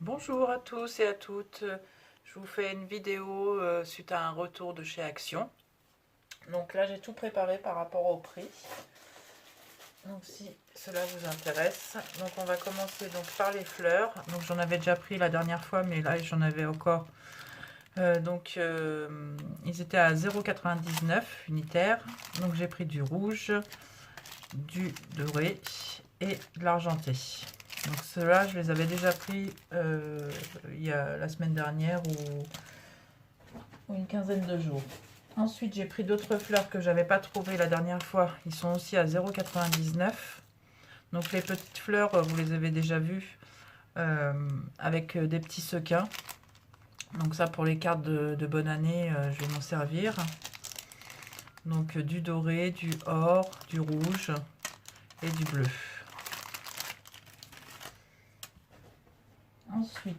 Bonjour à tous et à toutes, je vous fais une vidéo suite à un retour de chez Action. Donc là j'ai tout préparé par rapport au prix. Donc si cela vous intéresse, donc on va commencer donc par les fleurs. Donc j'en avais déjà pris la dernière fois, mais là j'en avais encore. Ils étaient à 0,99 unitaire. Donc j'ai pris du rouge, du doré et de l'argenté. Donc ceux-là, je les avais déjà pris il y a la semaine dernière ou une quinzaine de jours. Ensuite, j'ai pris d'autres fleurs que j'avais pas trouvées la dernière fois. Ils sont aussi à 0,99. Donc les petites fleurs, vous les avez déjà vues avec des petits sequins. Donc ça, pour les cartes de bonne année, je vais m'en servir. Donc du doré, du or, du rouge et du bleu. Ensuite,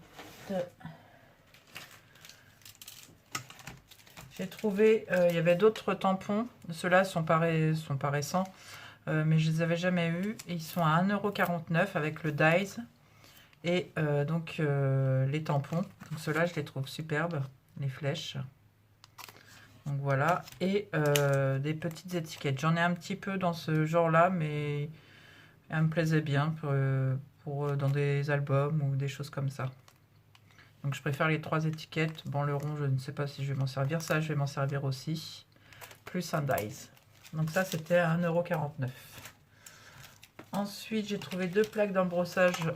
j'ai trouvé, il y avait d'autres tampons. Ceux-là sont pas récents, mais je les avais jamais eus. Ils sont à 1,49 € avec le Dies et les tampons. Donc ceux-là, je les trouve superbes, les flèches. Donc voilà, et des petites étiquettes. J'en ai un petit peu dans ce genre-là, mais elle me plaisait bien pour dans des albums ou des choses comme ça. Donc je préfère les 3 étiquettes. Bon, le rond, je ne sais pas si je vais m'en servir. Ça, je vais m'en servir aussi. Plus un Dies. Donc ça, c'était à 1,49 €. Ensuite, j'ai trouvé 2 plaques d'embrossage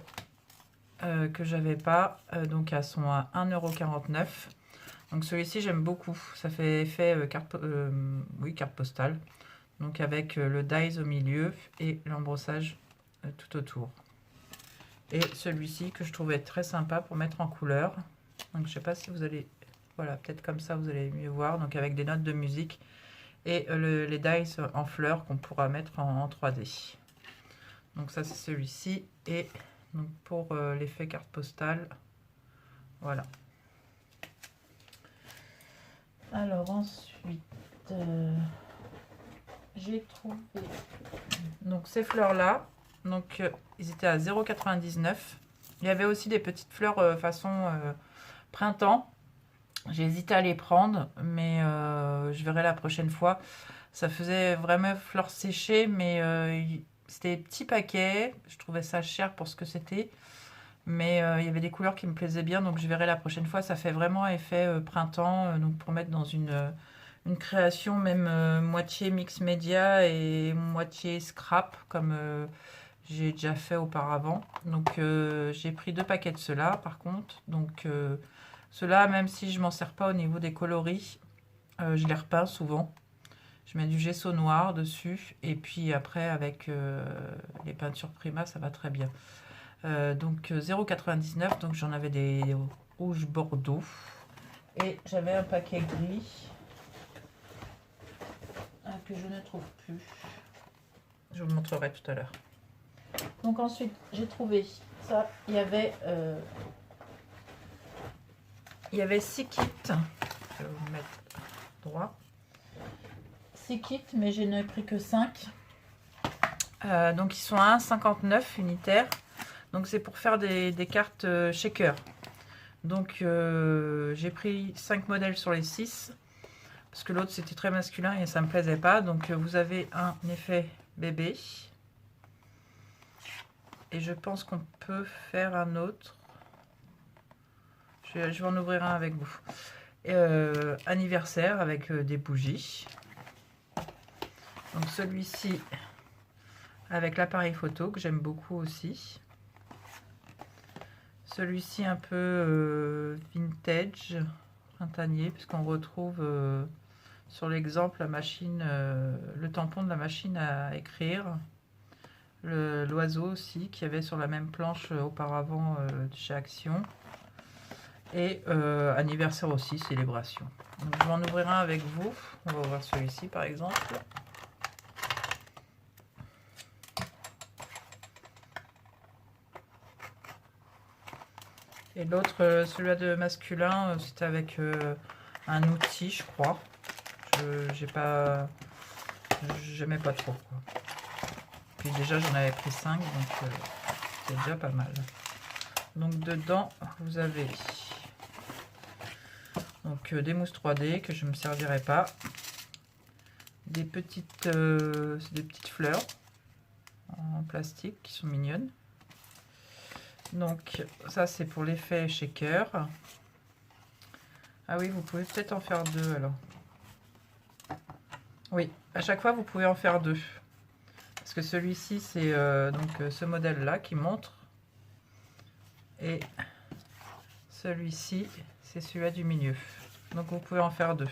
que j'avais pas. Donc elles sont à 1,49 €. Donc celui-ci, j'aime beaucoup. Ça fait effet carte postale. Donc avec le Dies au milieu et l'embrossage tout autour. Et celui-ci que je trouvais très sympa pour mettre en couleur. Donc je sais pas si vous allez... Voilà, peut-être comme ça vous allez mieux voir. Donc avec des notes de musique. Et les dies en fleurs qu'on pourra mettre en 3D. Donc ça c'est celui-ci. Et donc pour l'effet carte postale. Voilà. Alors ensuite... j'ai trouvé... Donc ces fleurs-là. Donc ils étaient à 0,99 €. Il y avait aussi des petites fleurs façon printemps. J'ai hésité à les prendre, mais je verrai la prochaine fois. Ça faisait vraiment fleurs séchées, mais c'était des petits paquets. Je trouvais ça cher pour ce que c'était. Mais il y avait des couleurs qui me plaisaient bien, donc je verrai la prochaine fois. Ça fait vraiment effet printemps, donc pour mettre dans une création même moitié mix média et moitié scrap, comme j'ai déjà fait auparavant. Donc j'ai pris 2 paquets de ceux-là par contre. Donc ceux-là, même si je m'en sers pas au niveau des coloris, je les repeins souvent. Je mets du gesso noir dessus et puis après avec les peintures Prima, ça va très bien. Donc 0,99 €, donc j'en avais des rouges bordeaux. Et j'avais un paquet gris que je ne trouve plus. Je vous le montrerai tout à l'heure. Donc ensuite, j'ai trouvé ça. Il y avait 6 kits. Je vais vous mettre droit. 6 kits, mais je n'ai pris que 5. Donc ils sont à 1,59 € unitaire. Donc c'est pour faire des cartes shaker. Donc j'ai pris 5 modèles sur les 6. Parce que l'autre c'était très masculin et ça me plaisait pas. Donc vous avez un effet bébé. Et je pense qu'on peut faire un autre. Je vais en ouvrir un avec vous. Anniversaire avec des bougies. Donc celui-ci avec l'appareil photo que j'aime beaucoup aussi. Celui-ci un peu vintage, printanier, puisqu'on retrouve sur l'exemple la machine, le tampon de la machine à écrire. L'oiseau aussi qui avait sur la même planche auparavant chez Action. Et anniversaire aussi, célébration. Donc, je vais en ouvrir un avec vous. On va ouvrir celui-ci par exemple. Et l'autre, celui-là de masculin, c'était avec un outil, je crois. J'aimais pas trop, quoi. Puis déjà, j'en avais pris 5, donc c'est déjà pas mal. Donc dedans, vous avez donc des mousses 3D que je ne me servirai pas. Des petites fleurs en plastique qui sont mignonnes. Donc ça c'est pour l'effet shaker. Ah oui, vous pouvez peut-être en faire deux alors. Oui, à chaque fois vous pouvez en faire deux. Parce que celui-ci c'est donc ce modèle là qui montre. Et celui-ci c'est celui-là du milieu. Donc vous pouvez en faire deux.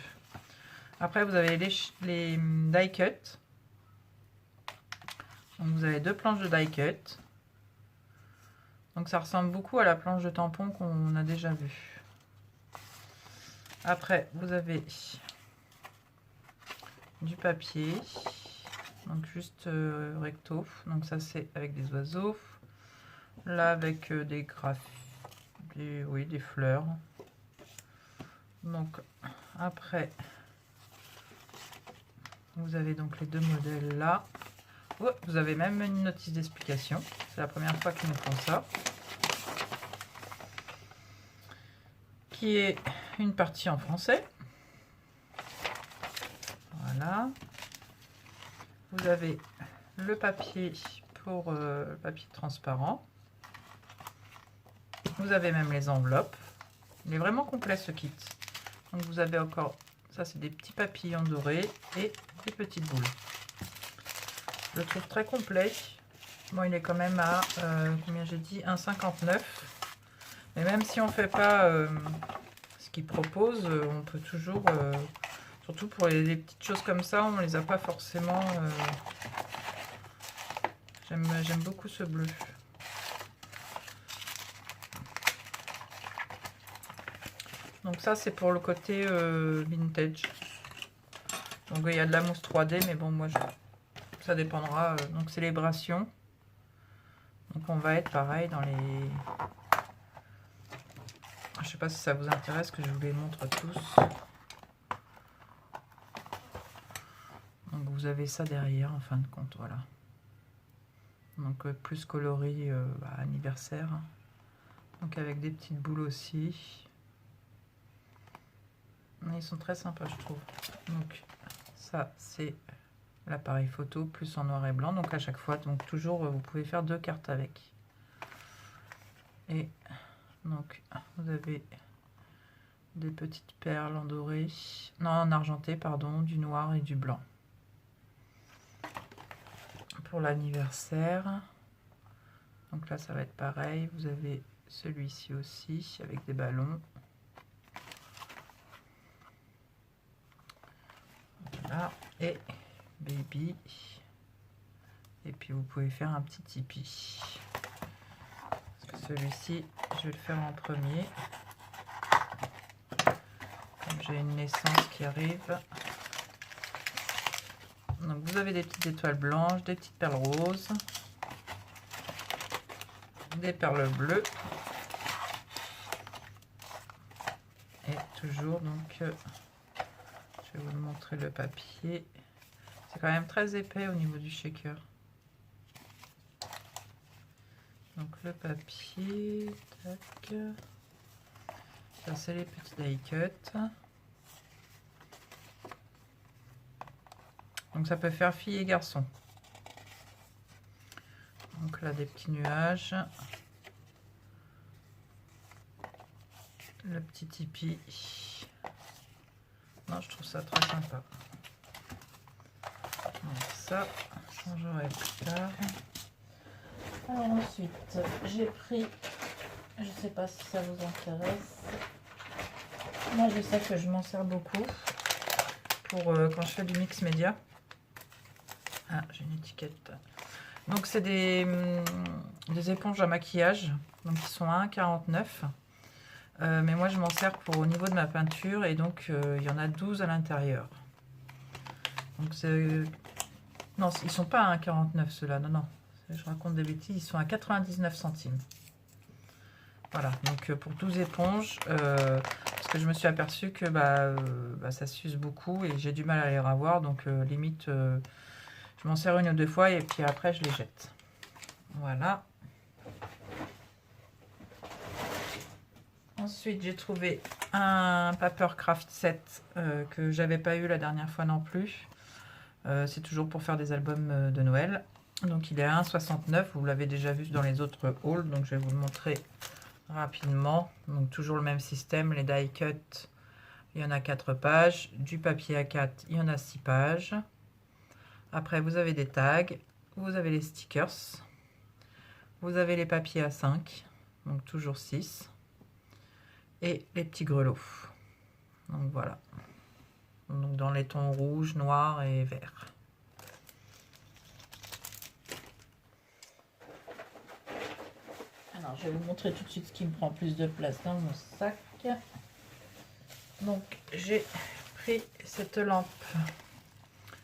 Après vous avez les die cut. Donc vous avez deux planches de die cut. Donc ça ressemble beaucoup à la planche de tampon qu'on a déjà vue. Après vous avez du papier, donc juste recto. Donc ça c'est avec des oiseaux. Là avec des des fleurs. Donc après vous avez donc les deux modèles là. Oh, vous avez même une notice d'explication. C'est la première fois qu'ils nous font ça. Qui est une partie en français. Voilà. Vous avez le papier pour le papier transparent. Vous avez même les enveloppes. Il est vraiment complet ce kit. Donc vous avez encore, ça c'est des petits papillons dorés et des petites boules. Je le trouve très complet. Bon, il est quand même à, combien j'ai dit, 1,59. Mais même si on ne fait pas ce qu'il propose, on peut toujours, surtout pour les petites choses comme ça, on ne les a pas forcément. J'aime beaucoup ce bleu. Donc ça, c'est pour le côté vintage. Donc il y a de la mousse 3D, mais bon, moi, ça dépendra. Donc célébration. Donc on va être pareil dans les... Je sais pas si ça vous intéresse que je vous les montre tous. Donc vous avez ça derrière en fin de compte, voilà. Donc plus coloris anniversaire. Donc avec des petites boules aussi. Ils sont très sympas je trouve. Donc ça c'est l'appareil photo plus en noir et blanc. Donc à chaque fois, donc toujours vous pouvez faire deux cartes avec. Et donc vous avez des petites perles en doré, non en argenté pardon, du noir et du blanc. Pour l'anniversaire, donc là ça va être pareil, vous avez celui-ci aussi avec des ballons. Voilà, et baby. Et puis vous pouvez faire un petit tipi. Celui-ci, je vais le faire en premier. Comme j'ai une naissance qui arrive. Donc vous avez des petites étoiles blanches, des petites perles roses, des perles bleues. Et toujours donc, je vais vous montrer le papier. C'est quand même très épais au niveau du shaker. Donc le papier, tac. Ça c'est les petits die cut. Donc ça peut faire fille et garçon. Donc là des petits nuages. Le petit tipi. Non, je trouve ça très sympa. Donc ça, je changerai plus tard. Alors ensuite, j'ai pris, je ne sais pas si ça vous intéresse. Moi je sais que je m'en sers beaucoup pour quand je fais du mix média. Ah, j'ai une étiquette. Donc c'est des éponges à maquillage, donc qui sont à 1,49 €. Mais moi je m'en sers pour au niveau de ma peinture et donc il y en a 12 à l'intérieur. Donc c'est... Non, ils sont pas à 1,49 € ceux-là, non, non. Je raconte des bêtises, ils sont à 99 centimes. Voilà, donc pour 12 éponges, parce que je me suis aperçue que ça s'use beaucoup et j'ai du mal à les ravoir, donc limite, je m'en sers une ou deux fois et puis après je les jette. Voilà. Ensuite, j'ai trouvé un Papercraft set que j'avais pas eu la dernière fois non plus. C'est toujours pour faire des albums de Noël. Donc, il est à 1,69. Vous l'avez déjà vu dans les autres hauls. Donc, je vais vous le montrer rapidement. Donc, toujours le même système. Les die cut, il y en a 4 pages. Du papier A4, il y en a 6 pages. Après, vous avez des tags. Vous avez les stickers. Vous avez les papiers A5. Donc, toujours 6. Et les petits grelots. Donc voilà. Donc dans les tons rouge, noir et vert. Alors je vais vous montrer tout de suite ce qui me prend plus de place dans mon sac. Donc j'ai pris cette lampe,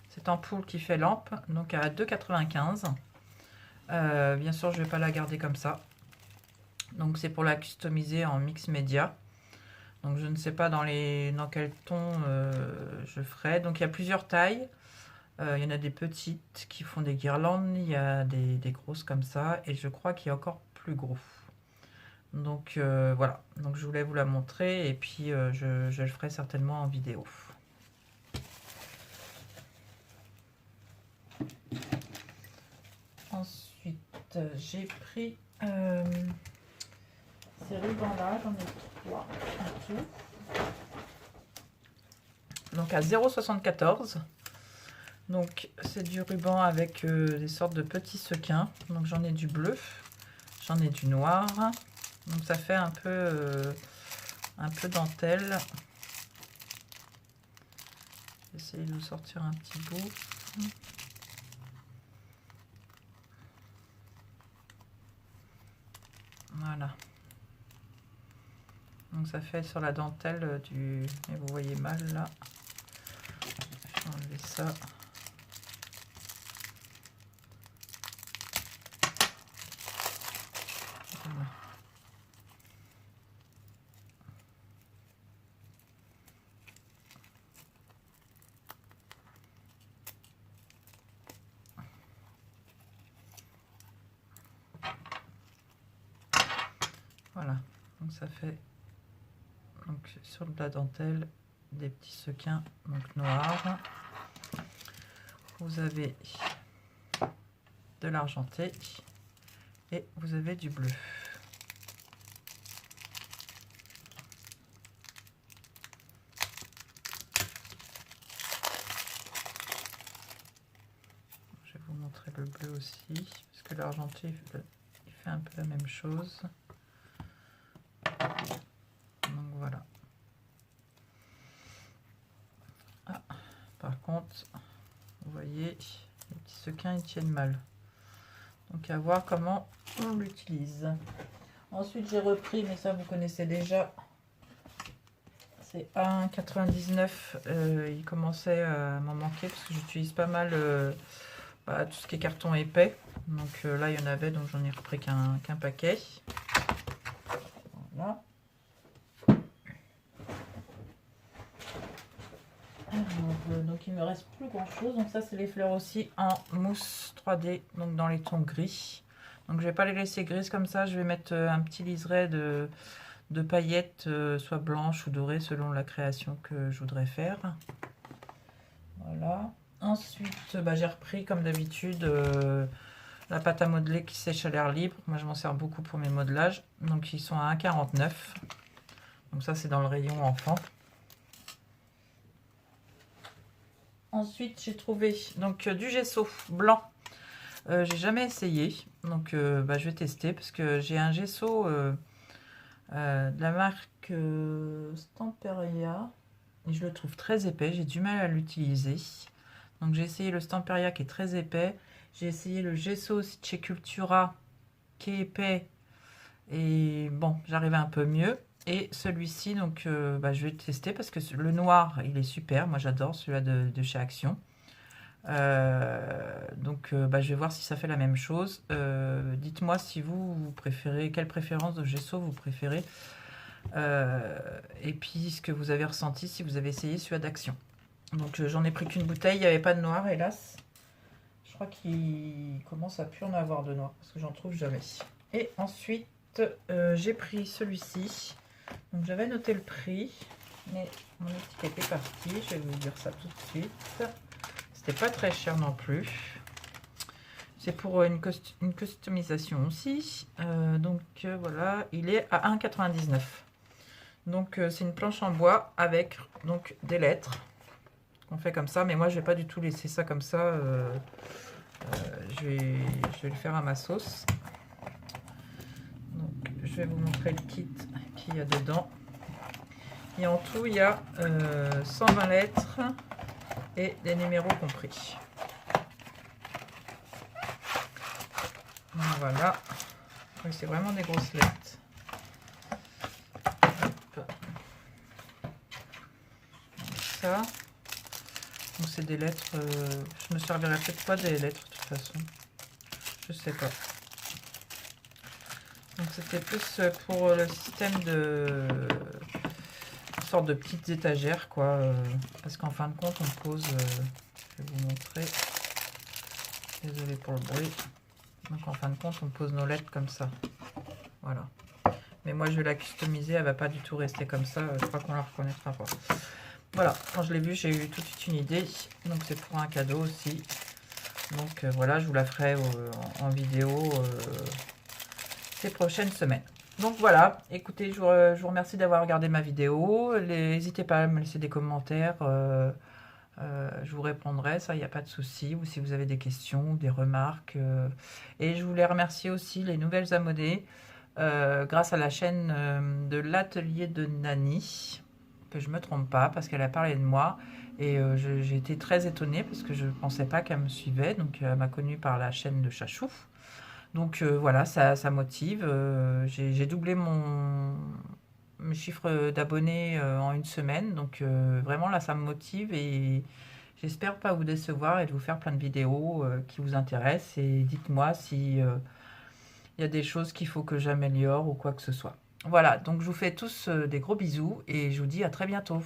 cette ampoule qui fait lampe, donc à 2,95 €. Bien sûr je ne vais pas la garder comme ça. Donc c'est pour la customiser en mix média. Donc je ne sais pas dans quel ton je ferai. Donc il y a plusieurs tailles. Il y en a des petites qui font des guirlandes. Il y a des grosses comme ça. Et je crois qu'il y a encore plus gros. Donc voilà. Donc je voulais vous la montrer. Et puis je le ferai certainement en vidéo. Ensuite j'ai pris ces rubans-là. J'en ai 3 en tout. Donc à 0,74 €. Donc c'est du ruban avec des sortes de petits sequins. Donc j'en ai du bleu, j'en ai du noir. Donc ça fait un peu dentelle. J'essaie de vous sortir un petit bout. Voilà. Donc ça fait sur la dentelle du... Et vous voyez mal là. Je vais enlever ça. Voilà. Voilà. Donc ça fait donc sur de la dentelle des petits sequins donc noirs. Vous avez de l'argenté et vous avez du bleu. Je vais vous montrer le bleu aussi parce que l'argenté il fait un peu la même chose. Donc voilà. Ah, par contre, vous voyez, les petits sequins ils tiennent mal. Donc à voir comment on l'utilise. Ensuite j'ai repris, mais ça vous connaissez déjà. C'est à 1,99 €. Il commençait à m'en manquer parce que j'utilise pas mal tout ce qui est carton épais. Donc là il y en avait, donc j'en ai repris qu'un paquet. Voilà. Alors, donc il me reste plus grand chose. Donc ça c'est les fleurs aussi en mousse 3D, donc dans les tons gris. Donc je vais pas les laisser grises comme ça, je vais mettre un petit liseré de paillettes, soit blanches ou dorées selon la création que je voudrais faire. Voilà. Ensuite j'ai repris comme d'habitude la pâte à modeler qui sèche à l'air libre. Moi je m'en sers beaucoup pour mes modelages. Donc ils sont à 1,49 €. Donc ça c'est dans le rayon enfant. Ensuite, j'ai trouvé donc du gesso blanc. J'ai jamais essayé, donc je vais tester parce que j'ai un gesso de la marque Stamperia et je le trouve très épais. J'ai du mal à l'utiliser. Donc j'ai essayé le Stamperia qui est très épais. J'ai essayé le gesso aussi de chez Cultura qui est épais et bon, j'arrivais un peu mieux. Et celui-ci, donc je vais le tester parce que le noir, il est super. Moi, j'adore celui-là de chez Action. Donc, je vais voir si ça fait la même chose. Dites-moi si vous préférez, quelle préférence de gesso vous préférez. Et puis, ce que vous avez ressenti si vous avez essayé celui-là d'Action. Donc, j'en ai pris qu'une bouteille. Il n'y avait pas de noir, hélas. Je crois qu'il commence à plus en avoir de noir parce que j'en trouve jamais. Et ensuite, j'ai pris celui-ci. Donc j'avais noté le prix, mais mon étiquette est partie. Je vais vous dire ça tout de suite. C'était pas très cher non plus. C'est pour une customisation aussi. Voilà, il est à 1,99 €. Donc c'est une planche en bois avec donc des lettres. On fait comme ça, mais moi je vais pas du tout laisser ça comme ça. Je vais le faire à ma sauce. Donc je vais vous montrer le kit qu'il y a dedans. Et en tout, il y a 120 lettres et des numéros compris. Voilà. Oui, c'est vraiment des grosses lettres. Hop. Ça. Donc c'est des lettres. Je me servirai peut-être pas des lettres de toute façon. Je sais pas. Donc c'était plus pour le système de une sorte de petites étagères quoi. Parce qu'en fin de compte on pose. Je vais vous montrer. Désolée pour le bruit. Donc en fin de compte on pose nos lettres comme ça. Voilà. Mais moi je vais la customiser. Elle va pas du tout rester comme ça. Je crois qu'on la reconnaîtra pas. Voilà, quand je l'ai vu, j'ai eu tout de suite une idée. Donc c'est pour un cadeau aussi. Donc voilà, je vous la ferai en vidéo ces prochaines semaines. Donc voilà, écoutez, je vous remercie d'avoir regardé ma vidéo. N'hésitez pas à me laisser des commentaires. Je vous répondrai, ça, il n'y a pas de souci. Ou si vous avez des questions, des remarques. Et je voulais remercier aussi les nouvelles abonnées grâce à la chaîne de l'atelier de Nani. Que je me trompe pas parce qu'elle a parlé de moi et j'ai été très étonnée parce que je pensais pas qu'elle me suivait, donc elle m'a connue par la chaîne de Chachou. Donc voilà, ça motive. J'ai doublé mon chiffre d'abonnés en une semaine, donc vraiment là ça me motive et j'espère pas vous décevoir et de vous faire plein de vidéos qui vous intéressent, et dites-moi si il y a des choses qu'il faut que j'améliore ou quoi que ce soit. Voilà, donc je vous fais tous des gros bisous et je vous dis à très bientôt.